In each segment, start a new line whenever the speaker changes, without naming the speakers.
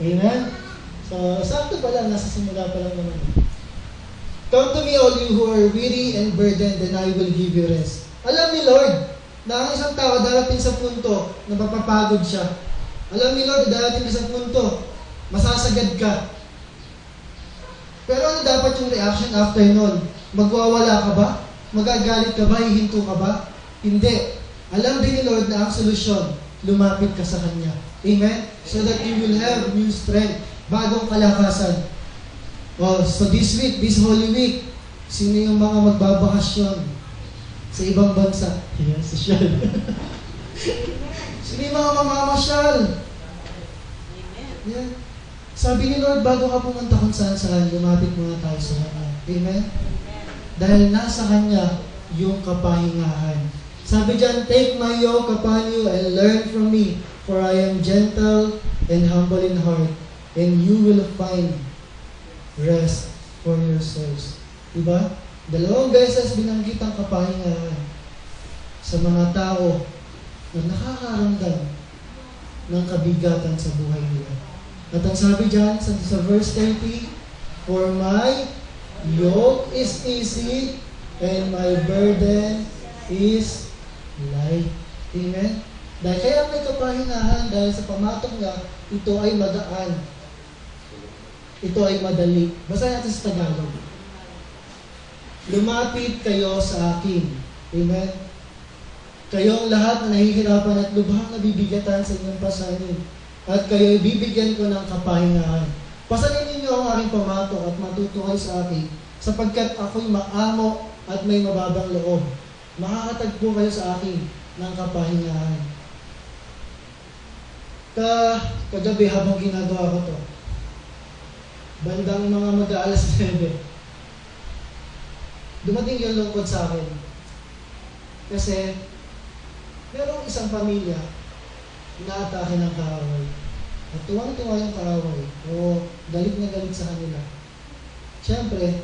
Amen? So, sakto pa lang, nasa simula pa lang naman. Come to me all you who are weary and burdened, and I will give you rest. Alam ni Lord na ang isang tao darating sa punto na mapapagod siya. Alam ni Lord, darating ka sa punto, masasagad ka. Pero ano dapat yung reaction after nun? Magwawala ka ba? Magagalit ka ba? Hihinto ka ba? Hindi. Alam din ni Lord na ang solusyon, lumapit ka sa Kanya. Amen? So that you will have new strength, bagong kalakasan. So this week, this Holy Week, sino yung mga magbabakasyon sa ibang bansa? Yan, sosyal. Sino yung mga mamamasyal? Yan. Sabi ni Lord, bago ka pumunta kung saan, lumapit muna tayo sa Kanya. Amen? Dahil nasa Kanya yung kapahingahan. Sabi dyan, take my yoke upon you and learn from me, for I am gentle and humble in heart, and you will find rest for your souls. Diba? 2 beses binanggit ang kapahingahan sa mga tao na nakakaramdam ng kabigatan sa buhay nila. At ang sabi dyan sa verse 30, for my yoke is easy and my burden is light. Amen? Dahil kaya may kapahingahan dahil sa pamatok niya, ito ay magaan. Ito ay madali. Basta natin sa Tagalog. Lumapit kayo sa akin. Amen? Kayong lahat na nahihirapan at lubhang nabibigatan sa inyong pasanin. At kayo bibigyan ko ng kapahingahan. Pasanin ninyo ang aking pamatok at matuto kayo sa akin, sapagkat ako'y maamo at may mababang loob. Makakatagpo kayo sa akin ng kapahingahan. Kagabi habang ginagawa ko to, bandang mga mag-aalas 9, dumating yung lungkot sa akin. Kasi, merong isang pamilya, inaatake ng kaaway. At tuwang-tuwa yung kaaway. O galit na galit sa kanila. Siyempre,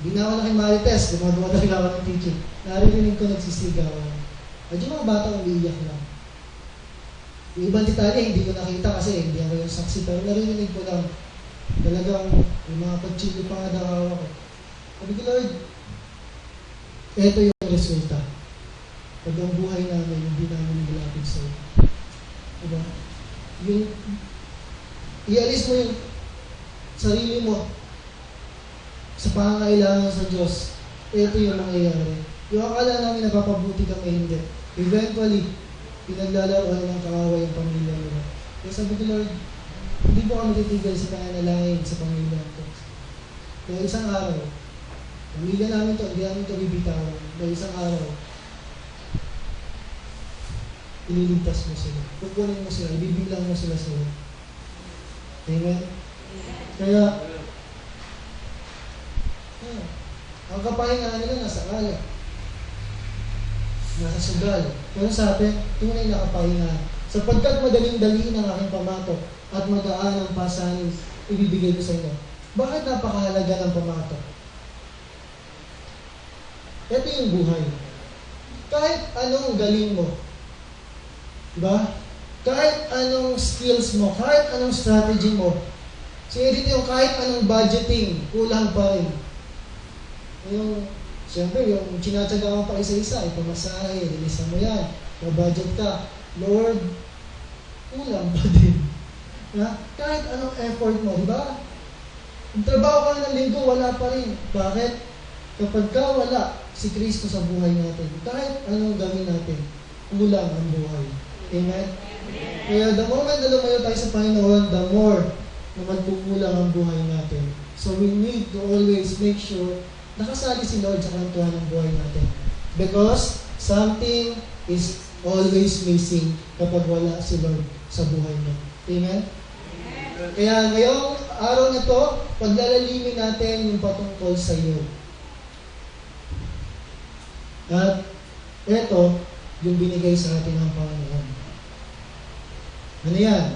di na ako nakimarites, gumagawa talaga ako ng teaching. Naririnig ko nagsisigawan. At yung mga bata umiiyak lang. Yung ibang detalye, hindi ko nakita kasi hindi ako yung saksi. Pero naririnig ko lang. Talagang yung mga pagchili pa nga daw ako. Sabi ko, Lord, eto yung resulta. Pag ang buhay namin, hindi namin nilapit sa'yo. Diba? Yung, ialis mo yung sarili mo sa pangangailangan sa Diyos. Eto yung nangyayari. Yung akala namin napapabuti kami, hindi. Eventually, pinaglalaroan ng kaaway ang pamilya nila. Kaya sabi ko, Lord, hindi po kami titigil sa pananalangin sa pamilya ko. Kaya isang araw, pamilya namin to, hindi namin to bibitawan. Kaya isang araw, ililigtas mo sila. Pupunin mo sila, ibibilang mo sila sila. Amen? Kaya, ang kapahingahan nila nasa alak. Nasa sugal. Pero sa atin, tunay na kapahingahan. Sapagkat madaling daliin ang aking pamatok at magaan ang pasanin ibibigay ko sa inyo. Bakit napakahalaga ng pamatok? Ito yung buhay. Kahit anong galing mo, diba? Kahit anong skills mo, kahit anong strategy mo, dito yung kahit anong budgeting, kulang pa rin. Yung, siyempre, yung tinatsaga mo pa isa-isa, ipamasahe, lilisan mo yan, mabudget ka, Lord, kulang pa din. Na? Kahit anong effort mo, di ba? Ang trabaho ka ng linggo, wala pa rin. Bakit? Kapag ka wala si Kristo sa buhay natin, kahit anong gawin natin, kulang ang buhay. Amen? Kaya the moment na lumayo tayo sa Panginoon, the more na magkukulang ang buhay natin. So we need to always make sure nakasali si Lord sa kantuhan ng buhay natin. Because something is always missing kapag wala si Lord sa buhay mo. Amen? Kaya ngayong araw na to, paglalalimin natin yung patungkol sa iyo. At ito, yung binigay sa atin ng Panginoon. Ano yan?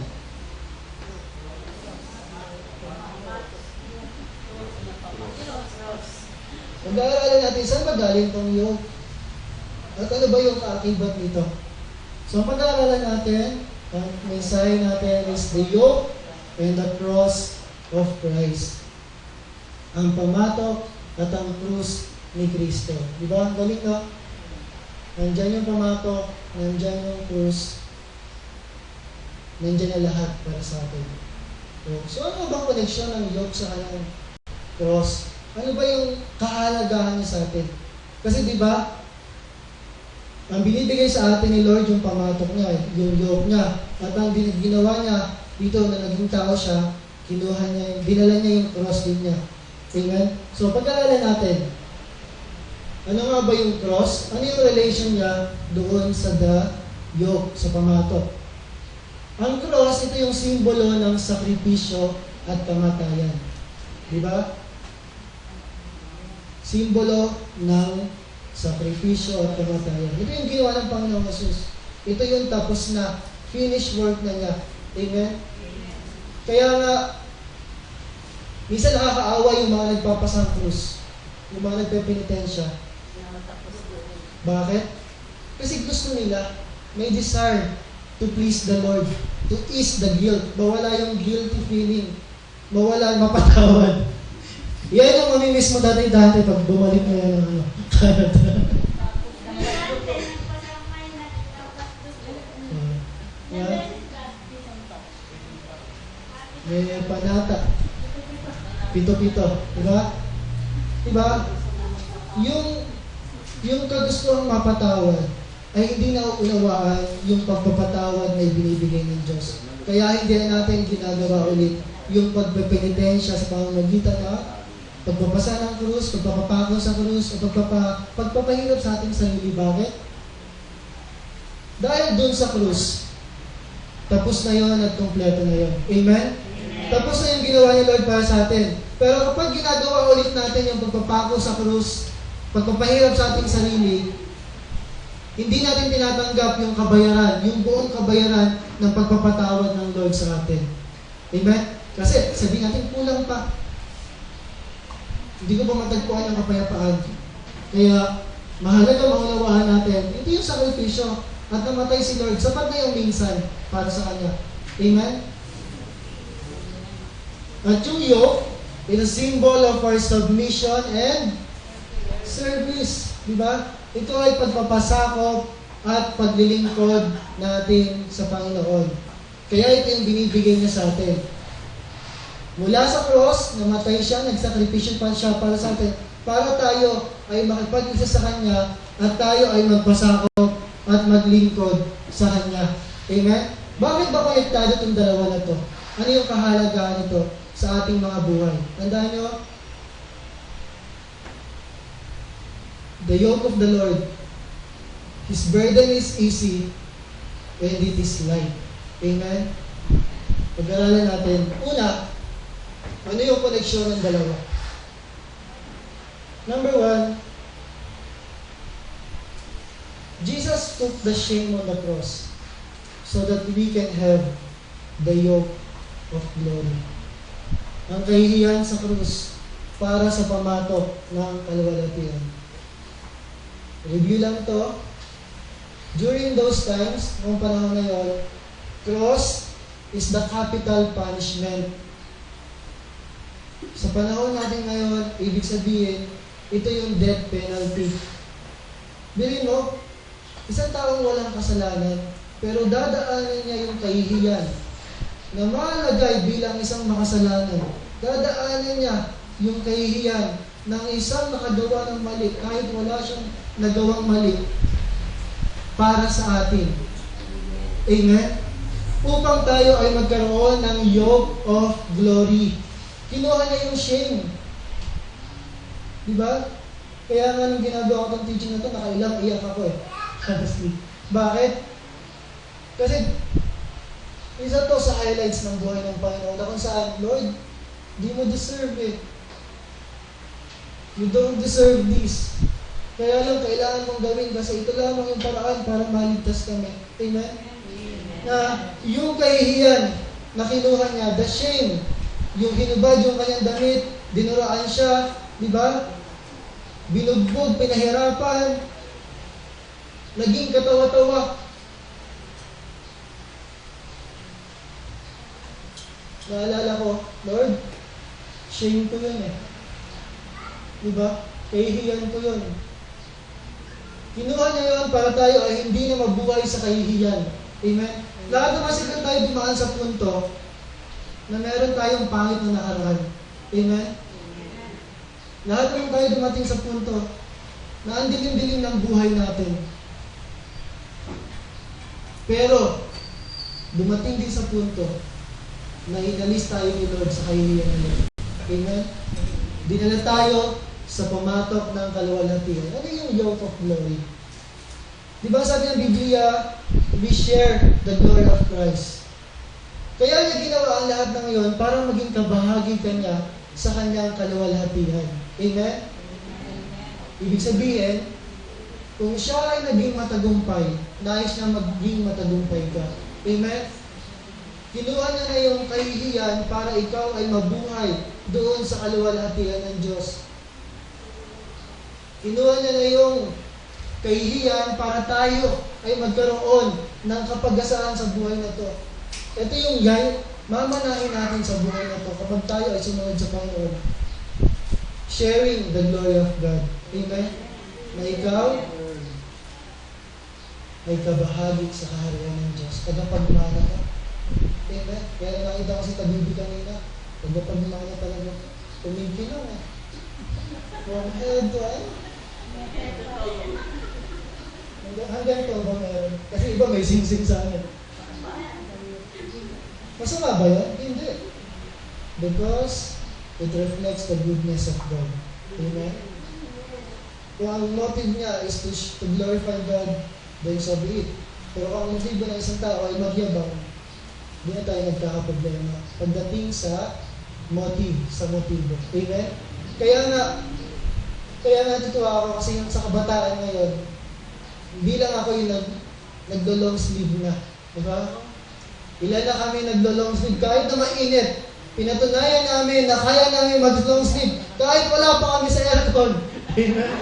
Pag-aaralan natin, saan ba galing itong yoke? At ano ba yung kaakibat nito? So, pag-aaralan natin, ang mensahe natin is the yoke and the cross of Christ. Ang pamatok at ang krus ni Kristo. Di ba? Galing, no? Nandyan yung pamatok, nandyan yung krus, nandyan na lahat para sa atin. So ano bang koneksyon ng yoke sa kanyang cross? Ano ba yung kahalagahan niya sa atin? Kasi di ba, ang binibigay sa atin ni Lord yung pamatok niya, yung yoke niya. At ang ginawa niya dito na naging tao siya, kinuha niya, dinala niya yung cross din niya. Amen? So pag-aaralan natin, ano nga ba yung cross? Ano yung relation niya doon sa yoke, sa pamatok? Ang cross, ito yung simbolo ng sakripisyo at kamatayan. Di ba? Simbolo ng sakripisyo at kamatayan. Ito yung ginawa ng Panginoong Jesus. Ito yung tapos na finished work na niya. Amen? Kaya nga, minsan nakakaawa yung mga nagpapasang krus, yung mga nagpepenitensya. Bakit? Kasi gusto nila, may desire to please the Lord, to ease the guilt, mawala yung guilty feeling, mawala, mapatawad. Yan yung mamimiss mo dati-dati pag bumalik mo yan ng Canada. May panata. Pito-pito. Diba? Diba? Yung kagustuhang mapatawad ay hindi na unawaan yung pagpapatawad na ibinibigay ng Diyos. Kaya hindi na natin ginagawa ulit yung pagpepenitensya sa pamamagitan na pagpapasa ng krus, pagpapapako sa krus, o pagpapahirap sa ating sarili. Bakit? Dahil dun sa krus, tapos na yon at kompleto na yon. Amen? Tapos na yung ginawa ni Lord para sa atin. Pero kapag ginagawa ulit natin yung pagpapako sa krus, pagpapahirap sa ating sarili, hindi natin tinatanggap yung kabayaran, yung buong kabayaran ng pagpapatawad ng Lord sa atin. Amen? Kasi sabihin natin, kulang pa. Hindi ko pa matagpuan ang kapayapaan. Kaya, mahalaga maunawaan natin, ito yung sakripisyo at namatay si Lord. Sapat na yung minsan para sa Kanya. Amen? At yung yoke is a symbol of our submission and service. Diba? Ito ay pagpapasakop at paglilingkod natin sa Panginoon. Kaya ito yung binibigay niya sa atin. Mula sa cross, namatay siya, nagsakripisyo pa siya para sa atin, para tayo ay makipag-isa sa Kanya at tayo ay magpasakop at maglingkod sa Kanya. Amen? Bakit ba konektado itong dalawa na to? Ano yung kahalagahan nito sa ating mga buhay? Tandaan nyo, the yoke of the Lord, His burden is easy and it is light. Amen? Pag-aralan natin. Una, ano yung koneksyon ng dalawa? Number one, Jesus took the shame on the cross so that we can have the yoke of glory. Ang kahihiyan sa krus para sa pamatok ng kaluwalhatian. Review lang to. During those times, noong panahon na yun, cross is the capital punishment. Sa panahon natin ngayon, ibig sabihin, ito yung death penalty. Bilhin mo, isang taong walang kasalanan, pero dadaanan niya yung kahihiyan na malagay bilang isang makasalanan. Dadaanan niya yung kahihiyan ng isang nakagawa ng mali, kahit wala siyang nagawang mali, para sa atin. Amen? Upang tayo ay magkaroon ng yoke of glory. Kinuha niya yung shame. Diba? Kaya nga nung ginagawa ko itong teaching na ito, nakailang iyak ako eh. Honestly. Bakit? Kasi, isa to sa highlights ng buhay ng Panginoon na kung saan, Lord, di mo deserve it. You don't deserve this. Kaya lang, kailangan mong gawin kasi ito lamang yung paraan para maligtas kami. Amen? Na yung kahihiyan na kinuha niya, the shame, yung hinubad yung kanyang damit, dinuraan siya, di ba? Binugbog, pinahirapan, naging katawa-tawa. Naalala ko, Lord, shame ko yun eh. Diba? Kahihiyan ko yun. Kinuha niya yun para tayo ay hindi na mabuhay sa kahihiyan. Amen? Lahat naman siguro tayo dumaan sa punto na meron tayong pangit na nakaraan. Amen? Lahat naman tayo dumating sa punto na ang dilim-dilim ng buhay natin. Pero, dumating din sa punto na inalis tayo ni Lord sa kahihiyan ng Lord. Amen? Dinala tayo sa pamatok ng kaluwalhatian. Ano yung yoke of glory? Di ba sabi ng Biblia, we share the glory of Christ. Kaya niya ginawa ang lahat ng iyon para maging kabahagi ka niya sa kanyang kaluwalhatian. Amen? Ibig sabihin, kung siya ay naging matagumpay, nais niya maging matagumpay ka. Amen? Kinuha niya na yung kahihiyan para ikaw ay mabuhay doon sa kaluwalhatian ng Diyos. Kinuha niya na yung kahihiyan para tayo ay magkaroon ng kapag-asaan sa buhay na to. Ito yung mamanahin natin sa buhay na to kapag tayo ay sumunod sa Panginoon. Sharing the glory of God. Amen? Na ikaw ay kabahagi sa kaharian ng Diyos. Tagapagmana ka. Amen? Kaya nakita ko si Tabibi kanina. Tagapagmana talaga. Tumingin lang eh. From head to head. Hanggang ito ba meron? Kasi iba may sing-sing sa akin. Masama ba yun? Hindi. Because it reflects the goodness of God. Amen? Kung ang motive niya is to glorify God, then so be it. Pero kung ang motive ng isang tao ay magyabang, hindi na tayo nagkakaproblema pagdating sa motive, sa motibo. Amen? Kaya nga natutuwa ako kasi yung sa kabataan ngayon, hindi lang ako yung nagdo-long sleeve na. Diba? Ilan na kami nagdo-long sleeve kahit na mainit. Pinatunayan namin na kaya namin mag-long sleeve kahit wala pa kami sa aircon. Amen?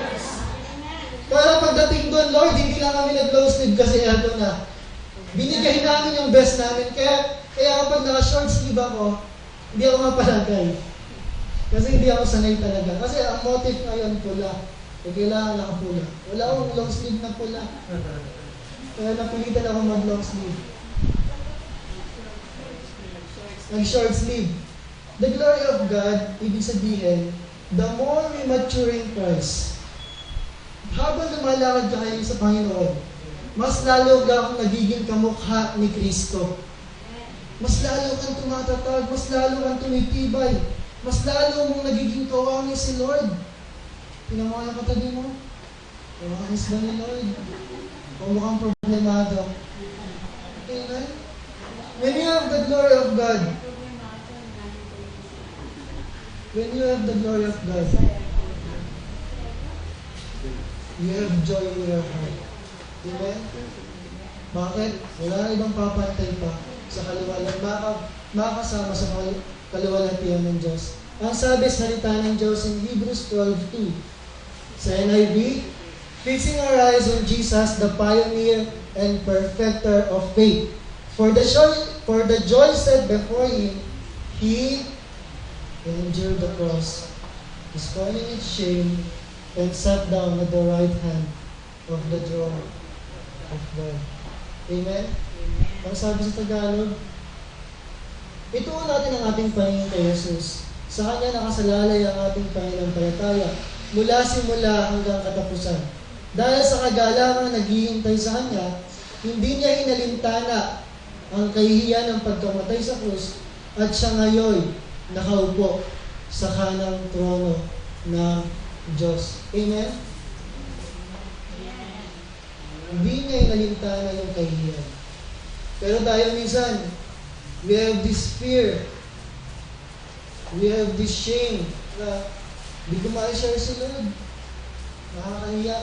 Pero pagdating doon, Lord, hindi lang kami nag-long sleeve kasi aircon na. Binigay namin yung best namin. Kaya kapag naka-short sleeve ako, hindi ako mapalagay. Kasi hindi ako sanay talaga. Kasi ang motive ngayon pula. E kailangan nakapula. Wala akong long sleeve na pula. Kaya napilitan ako mag-long sleeve. Nag-short sleeve. The glory of God, ibig sabihin, the more we mature in Christ, habang lumalakad ka kayo sa Panginoon, mas lalo kang nagiging kamukha ni Kristo. Mas lalo kang tumatatag, mas lalo kang tumitibay, mas lalo mong nagiging kawangis si Lord. Pinamukha yung katabi mo. Kawangis ba ni Lord? O mukhang problemado. Amen? When you have the glory of God, you have joy in your heart. Amen? Bakit? Wala na ibang papantay pa sa makakasama sa kaluwalhatian ng Diyos. Ang sabi sa salita ng Diyos in Hebrews 12:2 sa NIV, fixing our eyes on Jesus, the pioneer and perfecter of faith. For the joy set before him, he endured the cross, scorning its shame, and sat down at the right hand of the throne of God. Amen? Ang sabi sa Tagalog, ituon natin ang ating paningin kay Jesus. Sa Kanya nakasalalay ang ating pananampalataya mula simula hanggang katapusan. Dahil sa kagalangan naghihintay sa Kanya, hindi niya inalintana ang kahihiyan ng pagkamatay sa krus at siya ngayon nakaupo sa kanang trono ng Diyos. Amen? Hindi niya inalintana yung kahihiyan. Pero tayo minsan, we have this fear, we have this shame na hindi ko ma-share si Lord. Nakakahiya.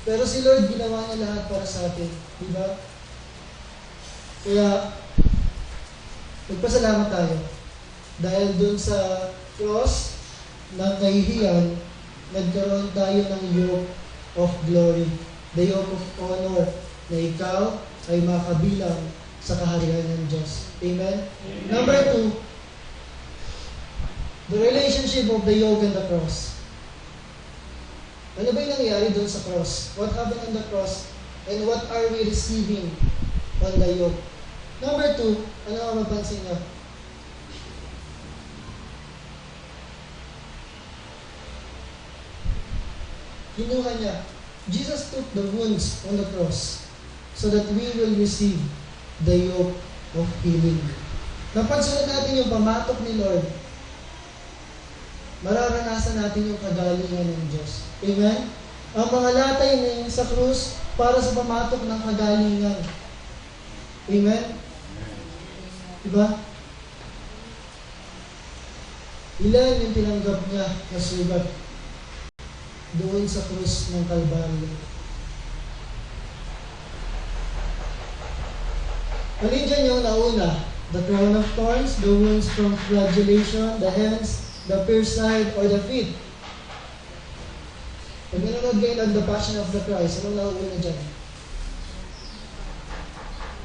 Pero si Lord, ginawa niya lahat para sa atin. Diba? Kaya, magpasalamat tayo. Dahil dun sa cross ng kahihiyan, nagkaroon tayo ng yoke of glory. The yoke of honor na ikaw ay makabilang sa kaharian ng Diyos. Amen? Amen. Number 2, The relationship of the yoke and the cross. Ano ba yung nangyari doon sa cross? What happened on the cross? And what are we receiving on the yoke? Number 2, ano ang mapansin niyo? Kinuha niya. Jesus took the wounds on the cross so that we will receive the yoke of healing. Napansin natin yung pamatok ni Lord. Mararanasan natin yung kagalingan ng Diyos. Amen? Ang mga latay na sa krus para sa pamatok ng kagalingan. Amen? Diba? Ilan yung tinanggap niya na sugat doon sa krus ng Kalbaryo? Alin dyan yung nauna? The crown of thorns, the wounds from flagellation, the hands, the pierced side, or the feet? Pag nanonood kayo ng The Passion of the Christ, anong nauuna dyan?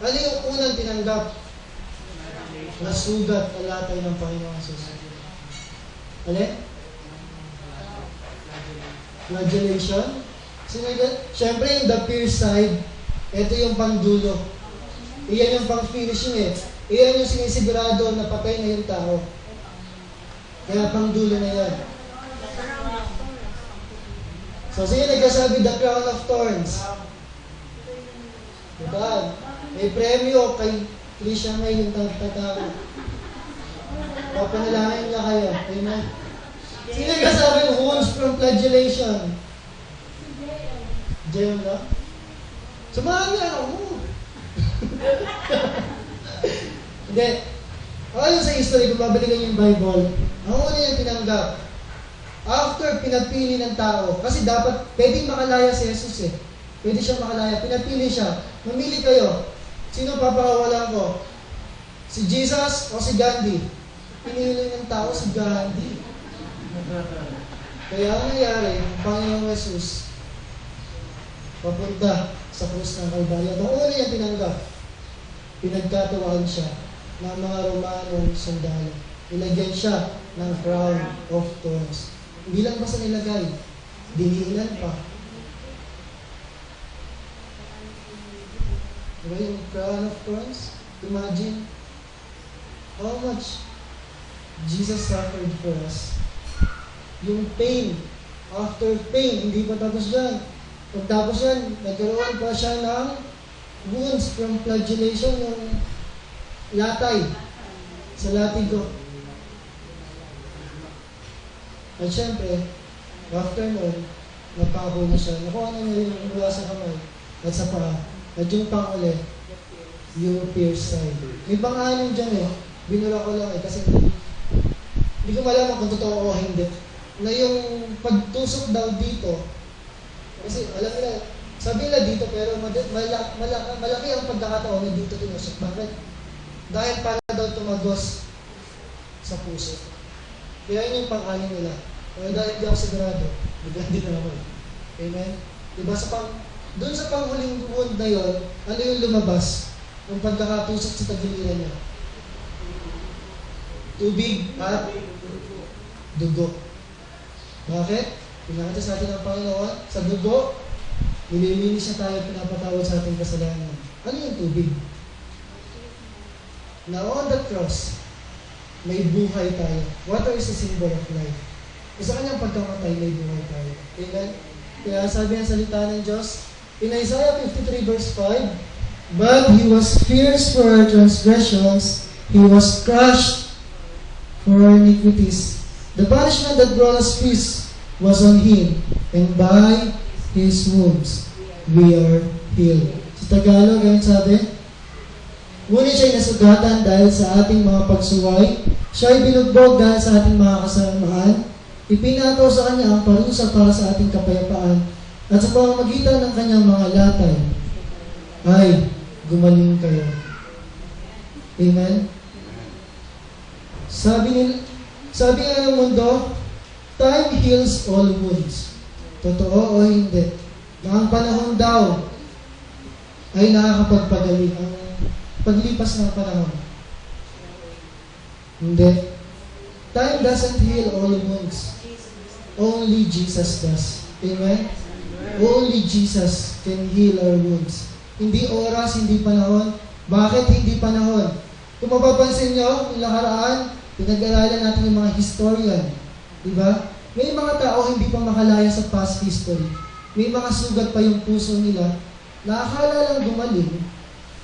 Ano yung unang tinanggap na sugat na latay ng Panginoon Jesus? Alin? Flagellation? Siyempre yung the pierced side, ito yung pangdulo. Iyan yung pang-finishing eh. Iyan yung sinisigurado na patay na yung tao. Kaya pangdulo na yan. So, sino nagkasabi the crown of thorns? Diba? May premyo kay Christian May yung tatawa. Papanalangin niya kayo. Amen? Sino nagkasabi ng wounds from flagellation? Diyan na? Samahan niya ako. Hindi. Ayon sa history, kung babalikan yung Bible, ang una yung tinanggap, after pinapili ng tao, kasi dapat, pwedeng makalaya si Jesus eh. Pwede siya makalaya. Pinapili siya. Mamili kayo. Sino papakawalan ko? Si Jesus o si Gandhi? Pinili ng tao si Gandhi. Kaya ang nangyari, ang Panginoong Jesus, papunta sa krus ng Kalbaryo. Ang una yung tinanggap, pinagkatuwaan siya ng mga Romanong sundalo. Nilagyan siya ng crown of thorns. Hindi lang basta nilagay, diniinan pa. Diba yung crown of thorns? Imagine how much Jesus suffered for us. Yung pain, after pain, hindi pa tapos yan. Pagtapos yan, nagkaroon pa siya ng wounds from flagellation, yung latay sa latigo. At syempre, after nun, napako na siya. Nakuha na niya yung mula sa kamay at sa paa. At yung pang-uli, yung pierced side. May pang-anim dyan eh. Binura ko lang eh kasi hindi ko malaman kung totoo o hindi. Na yung pagtusok daw dito, kasi alam nila, sabi nila dito pero malaki ang pagkakataon na dito tinusok. Bakit? Dahil para daw tumagos sa puso. Kaya yun yung pang-anim nila. Pero dahil hindi ako sigurado, hindi na ako. Amen? Diba doon sa panghuling wound na yun, ano yung lumabas? Yung pagkakatusok sa tagiliran niya. Tubig at dugo. Bakit? Pinakita sa atin ng Panginoon, sa dugo, nililinis niya tayo, pinapatawad sa ating kasalanan. Ano yung tubig? Now on the cross, may buhay tayo. Water is a symbol of life. Sa kanyang pagkamatay, may buhay tayo. Amen? Kaya sabi ng salita ng Diyos, in Isaiah 53 verse 5, but He was pierced for our transgressions, He was crushed for our iniquities. The punishment that brought us peace was on Him, and by His wounds, we are healed. Sa Tagalog, ganyan sabi, ngunit siya'y nasugatan dahil sa ating mga pagsuway, siya'y binugbog dahil sa ating mga kasamaan, ipinataw sa Kanya ang parusa para sa ating kapayapaan, at sa pamamagitan ng Kanyang mga latay, ay gumaling kayo. Amen? Sabi nga ng mundo, time heals all wounds. Totoo o hindi? Na ang panahon daw ay nakakapagpagaling. Ang paglipas ng panahon. Hindi. Time doesn't heal all wounds. Only Jesus does. Amen? Only Jesus can heal our wounds. Hindi oras, hindi panahon. Bakit hindi panahon? Kung mapapansin nyo, yung nakaraan, pinag-aralan natin yung mga historian. Diba? May mga tao hindi pa makalaya sa past history. May mga sugat pa yung puso nila na akala lang gumaling,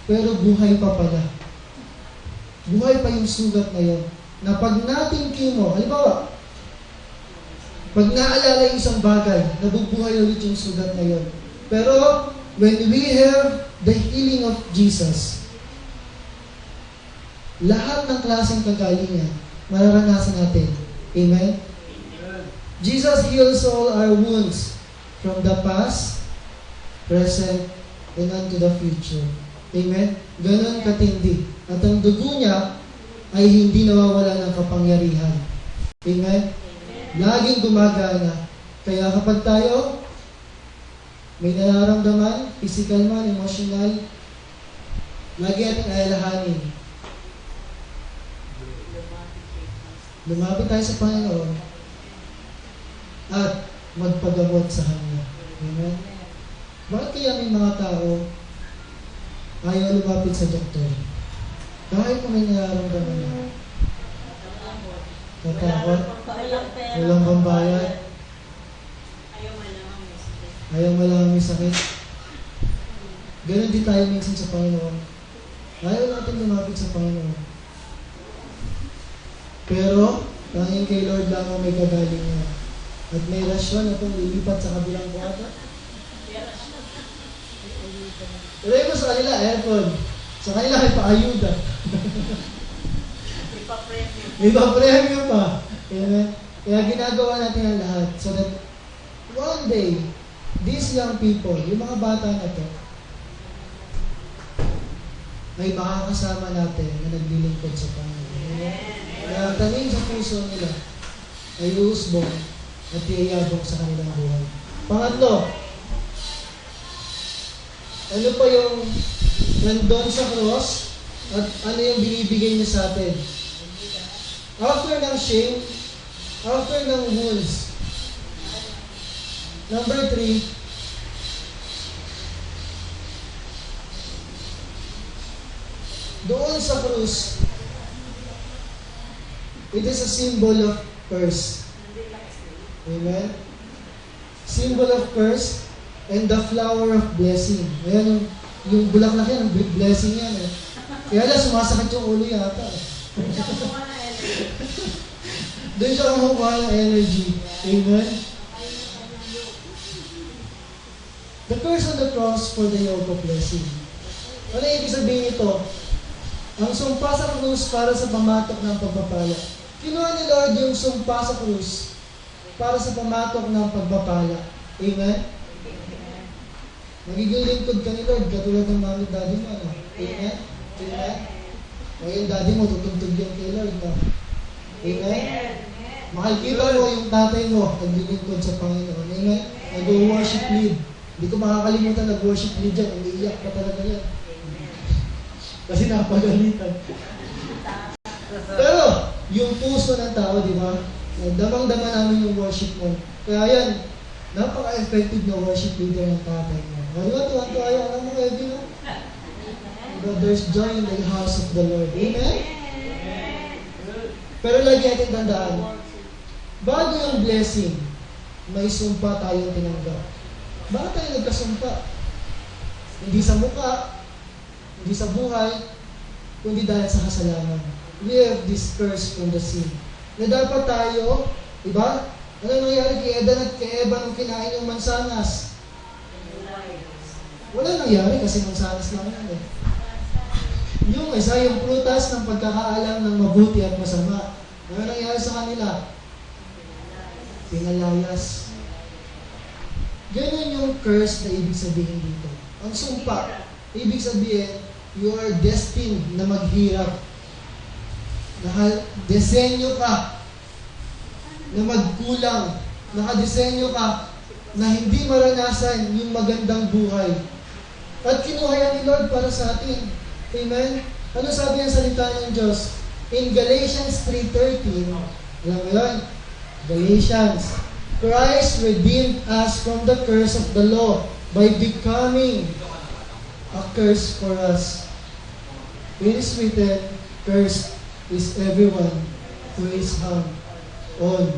pero buhay pa pala. Buhay pa yung sugat na yun. Na pag natin kimo, halimbawa, pag naalala yung isang bagay, nabubuhay ulit yung sugat na yun. Pero, when we have the healing of Jesus, lahat ng klaseng kagalingan, mararanasan natin. Amen? Jesus heals all our wounds from the past, present, and unto the future. Amen? Ganon katindi. At ang dugo niya ay hindi nawawala ng kapangyarihan. Amen? Laging gumagana. Kaya kapag tayo may nararamdaman, physical man, emotional, lagi natin alalahanin. Lumapit tayo sa Panginoon at magpagamot sa Kanya. Amen? Bakit kaya may mga tao ayaw lumapit sa doktor? Kahit kung may nararamdaman na. Natakot? Walang pambayad? Ayaw malamang may sakit? Ganon din tayo minsan sa Panginoon. Ayaw natin lumapit sa Panginoon. Pero, tanging kay Lord lang ang may gagaling niya. At may rasyon na itong lilipat sa kabilang kwarto. Ilay mo sa kanila, aircon. Sa kanila ay paayuda. May pa-premium pa. Kaya ginagawa natin ang lahat so that one day, these young people, yung mga bata na to, ay makakasama natin na naglilingkod sa Panginoon. Kaya tanim sa puso nila ay uusbong at iyayabong sa kanilang buhay. Pangatlo, ano pa yung nandun sa cross at ano yung binibigay niya sa atin? After ng shame, after ng wounds, number 3, doon sa krus, it is a symbol of curse. Amen? Symbol of curse and the flower of blessing. Ayan yung bulaklak yan, yung blessing yan. Kaya lang, sumasakit yung ulo yata. Doon siya kumukuha ng energy. Amen? The curse on the cross for the yoke of blessing. Ano yung ibig sabihin nito? Ang sumpa sa krus para sa pamatok ng pagpapala. Kinuha ni Lord yung sumpa sa krus para sa pamatok ng pagpapala. Amen? Magiging lingkod ka ni Lord katulad ng mami at daddy mo. Ano? Amen? Amen? Ngayon daddy mo, tutugtog yan kay Lord. No? Amen? Makikita mo yung tatay mo naglilingkod sa Panginoon. Amen? Nag-worship lead. Hindi ko makakalimutan nag-worship lead dyan. Umiiyak pa talaga yan. Kasi napagalitan. Pero, yung puso ng tao, di ba? Damang-dama namin yung worship mo. Kaya yan, napaka-effective na worship leader ng tatay mo. Di ba? Tuwan-tuwa yung alam mo, Edwin, no? But there's joy in the house of the Lord. Amen? Pero lagi natin tandaan, bago yung blessing, may sumpa tayong tinanggap. Bakit tayo nagkasumpa? Hindi sa mukha, hindi sa buhay, kundi dahil sa kasalanan. We have this curse from the sin. Na dapat tayo, diba? Ano nangyari kay Edan at kay Eva nung kinain yung mansanas? Wala nangyari kasi mansanas lang yan eh. Yung isa, yung prutas ng pagkakaalam ng mabuti at masama. Ano nangyari sa kanila? Pinalayas. Ganyan yung curse na ibig sabihin dito. Ang sumpa, ibig sabihin, you are destined na maghirap. Nakadesenyo ka na magkulang. Nakadesenyo ka na hindi maranasan yung magandang buhay. At kinuha yan ni Lord para sa atin. Amen? Ano sabi ang salita ng Diyos? In Galatians 3:13, Alam mo yun? Galatians. Christ redeemed us from the curse of the law by becoming a curse for us. It is written, cursed is everyone who is hung on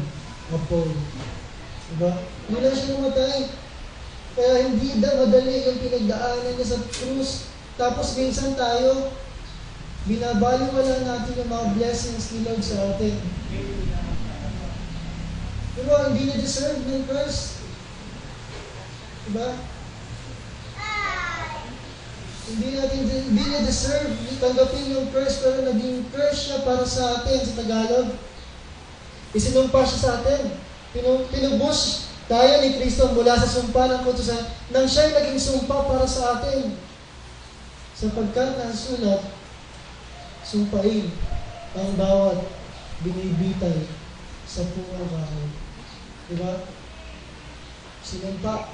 a pole. Diba? Hindi lang siya namatay. Kaya hindi madali yung pinagdaanan niya sa krus. Tapos minsan tayo, binabaliwala natin yung mga blessings ni Lord sa atin. Diba? Hindi na deserve ng curse. Diba? Hindi niya deserve tanggapin yung curse, pero naging curse siya para sa atin sa Tagalog. Isinumpa siya sa atin. Pinubos tayo ni Kristo mula sa sumpa ng kutusan nang siya'y naging sumpa para sa atin. Sapagkat nasulat, sumpain ang bawat binibitay sa punong kahoy. Diba? Sinumpa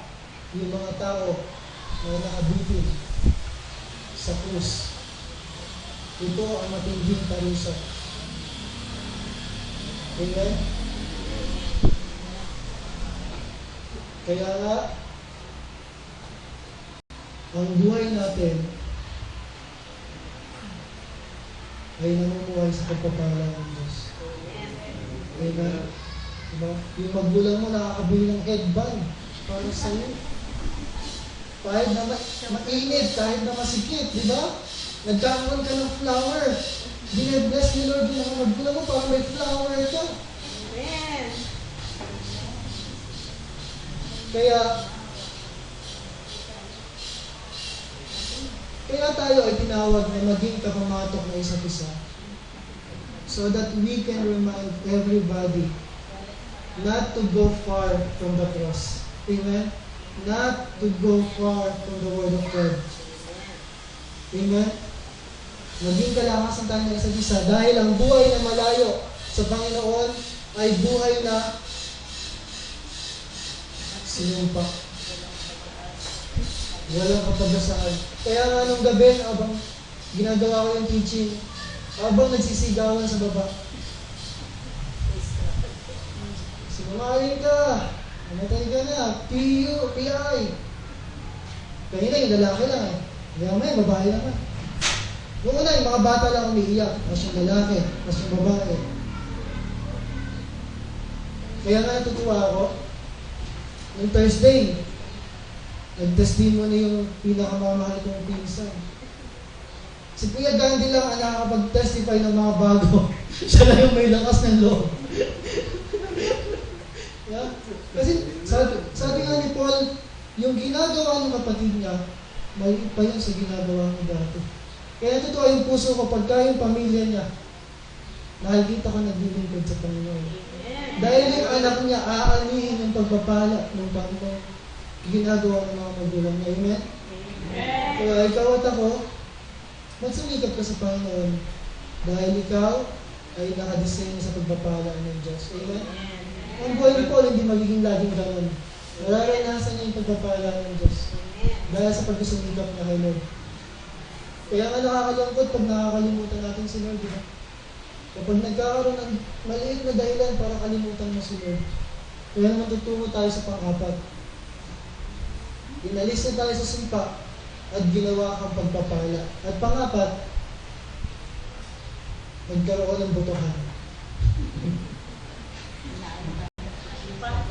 yung mga tao na nakabitin sa krus. Ito ang matinding parusa. Amen? Kaya nga, ang buhay natin ay namumuhay sa pagpapala ng Diyos. Amen? Diba? Yung magulang mo nakakabili ng headband para sa iyo. Kahit na mainit, kahit na masikip, di ba? Nagkakaroon ka ng flower. Bine-bless ni Lord yung mga magulang mo para may flower ka.
Amen.
Kaya tayo ay tinawag na maging kapamatok na isa't isa so that we can remind everybody not to go far from the cross. Amen? Not to go far from the Word of God. Amen? Maging kalakasan tayo ng isa't isa dahil ang buhay na malayo sa Panginoon ay buhay na sinumpa. Walang kapagdasaan. Kaya nga nung gabi, habang ginagawa ko yung teaching, habang nagsisigawan sa baba, sinungaling ka, namatay ka na, PI. Kanina yung lalaki lang eh. Kaya may babae naman. Noong una, yung mga bata lang umiiyak. Mas yung lalaki, mas yung babae. Kaya nga natutuwa ako, noong Thursday, nag-testimony yung pinakamamahal kong pinsan. Si Kuya Gandhi lang ang nakakapag-testify ng mga bago. Siya lang yung may lakas ng loob. Yeah? Kasi sabi nga ni Paul, yung ginagawa ng kapatid niya, maliit pa yun sa ginagawa niya dati. Kaya totoo yung puso ko, pagka yung pamilya niya, nakikita ko naglilingkod sa Panginoon. Dahil yung anak niya, aanihin yung pagpapala ng Panginoon. Ginagawa ng mga magulang niya. Amen? Kaya ikaw at ako, magsumikap ka sa Panginoon dahil ikaw ay nakadesign sa pagpapala ng Diyos. Amen? Ang buhay ni Paul hindi magiging laging ganoon. Nararanasan niya yung pagpapala ng Diyos dahil sa pagsusumikap niya kay Lord. Kaya nga nakakalungkot pag nakakalimutan natin si Lord. Diba? Kapag nagkakaroon ng maliit na dahilan para kalimutan mo si Lord. Kaya naman tutungo tayo sa pang-apat. Inalis na tayo sa sumpa at ginawa kang pagpapala. At pang-apat, nagkaroon ng botohan.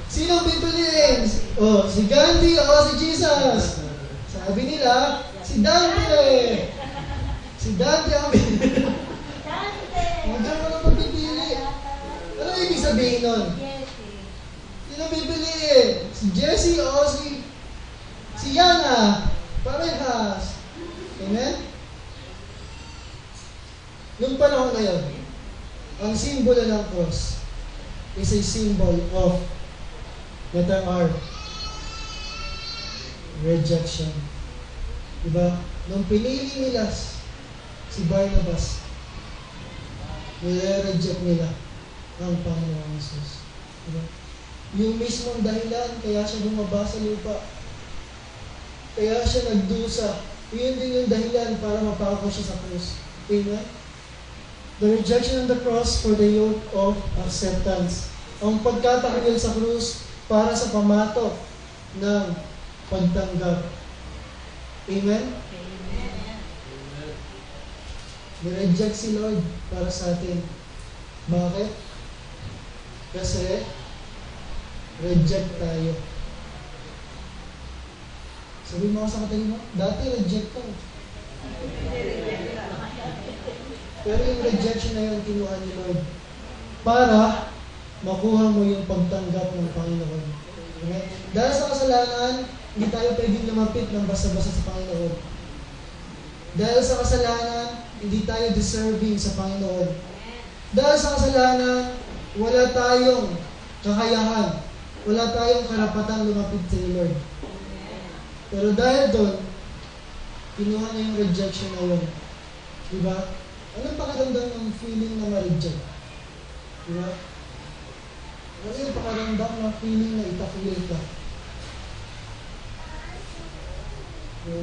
Sino pipiliin? Oh, si Gandhi o si Jesus? Sabi nila, si Dante. Si Dante ang Huwag ka naman pipili. Ano ibig sabihin nun? Sino pipiliin? Si Jesse o si Yana? Parehas. Amen? Nung panahon na yun, ang simbolo ng cross is a symbol of letter R. Rejection. Diba? Nung pinili nila si Barnabas, nire-reject nila ang Panginoong Jesus. Diba? Yung mismong dahilan, kaya siya bumaba sa lupa. Kaya siya nagdusa. Yun din yung dahilan para mapako siya sa krus. Amen? The rejection on the cross for the yoke of acceptance. Ang pagkatakwil sa krus para sa pamato ng pagtanggap. Amen? Nireject si Lord para sa atin. Bakit? Kasi reject tayo. Sabihin mo sa katabi mo, dati reject ka. Pero yung rejection na yun, kinuha ni Lord para makuha mo yung pagtanggap ng Panginoon. Okay? Dahil sa kasalanan, hindi tayo pwedeng lumapit ng basta-basta sa Panginoon. Dahil sa kasalanan, hindi tayo deserving sa Panginoon. Dahil sa kasalanan, wala tayong kakayahan. Wala tayong karapatang lumapit sa Lord. Pero dahil doon, kinuha niya yung rejection na yun. Diba? Anong pakiramdam ng feeling na ma-reject? Diba? Ano yung pakiramdam ng feeling na itakwil ka? Diba?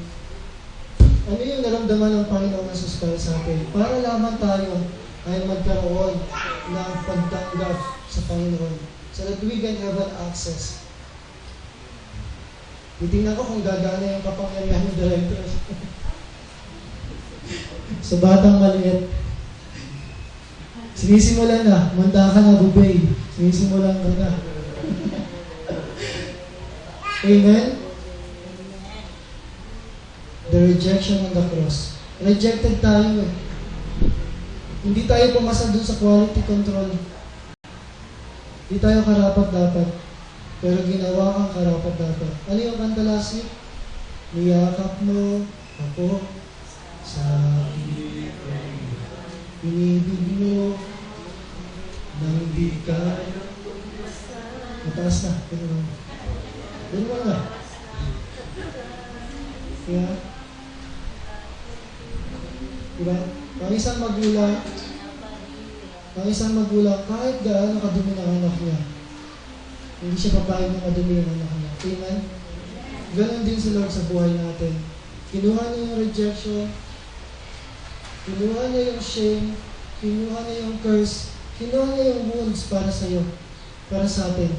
Ano yung naramdaman ng Panginoon Jesus para sa atin? Para lamang tayo ay magkaroon ng pagtanggap sa Panginoon so that we can have an access. Titingnan ko kung gagana yung kapangyarihan ng director. Sa batang maliit. Sinisimulan na, manda ka na, bubay. Sinisimulan ka na. Amen? The rejection on the cross. Rejected tayo eh. Hindi tayo pumasa dun sa quality control. Hindi tayo karapat-dapat. Pero ginawa kang karapat-dapat. Ano yung kanta last week? Niyakap mo ako sa inibig mo nang di ka mataas na. Ganun nga. Kaya, diba? Ang isang magulang, kahit gaano kadumi ng anak niya, hindi siya papayag ng kadumi ng anak niya. Amen? Ganon din si Lord sa buhay natin. Kinuha niya yung rejection, kinuha niya yung shame, kinuha niya yung curse, kinuha niya yung wounds para sa iyo, para sa atin,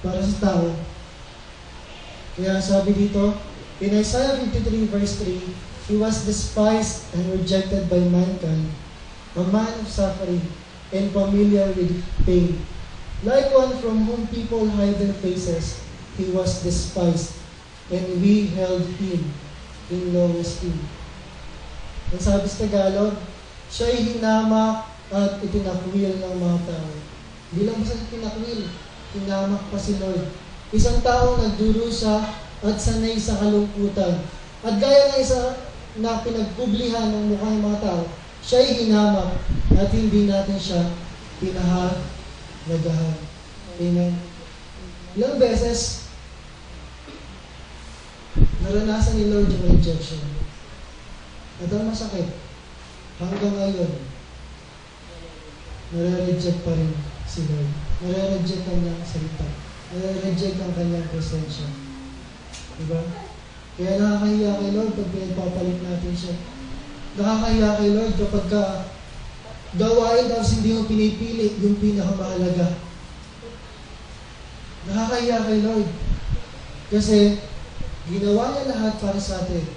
para sa tao. Kaya sabi dito, in Isaiah 53 verse 3, He was despised and rejected by mankind, a man of suffering and familiar with pain. Like one from whom people hide their faces, He was despised, and we held Him in low esteem. Ang sabi sa Tagalog, siya'y hinamak at itinakwil ng mga tao. Hindi lang basta itinakwil, hinamak pa si Lord. Isang taong nagdurusa at sanay sa kalungkutan. At gaya ng isa na pinagpublihan ng mukha ng mga tao, siya'y hinamak at hindi natin siya pinahalagahan. Amen. Ilang beses, naranasan ni Lord yung rejection. At ang masakit, hanggang ngayon, nare-reject pa rin si Lord. Nare-reject ang kanyang salita. Nare-reject ang kanyang presensya. Diba? Kaya nakakahiya kay Lord pag pinagpapalit natin siya. Nakakahiya kay Lord kapag gawain tapos hindi mo pinipili yung pinakamahalaga. Nakakahiya kay Lord. Kasi ginawa niya lahat para sa atin.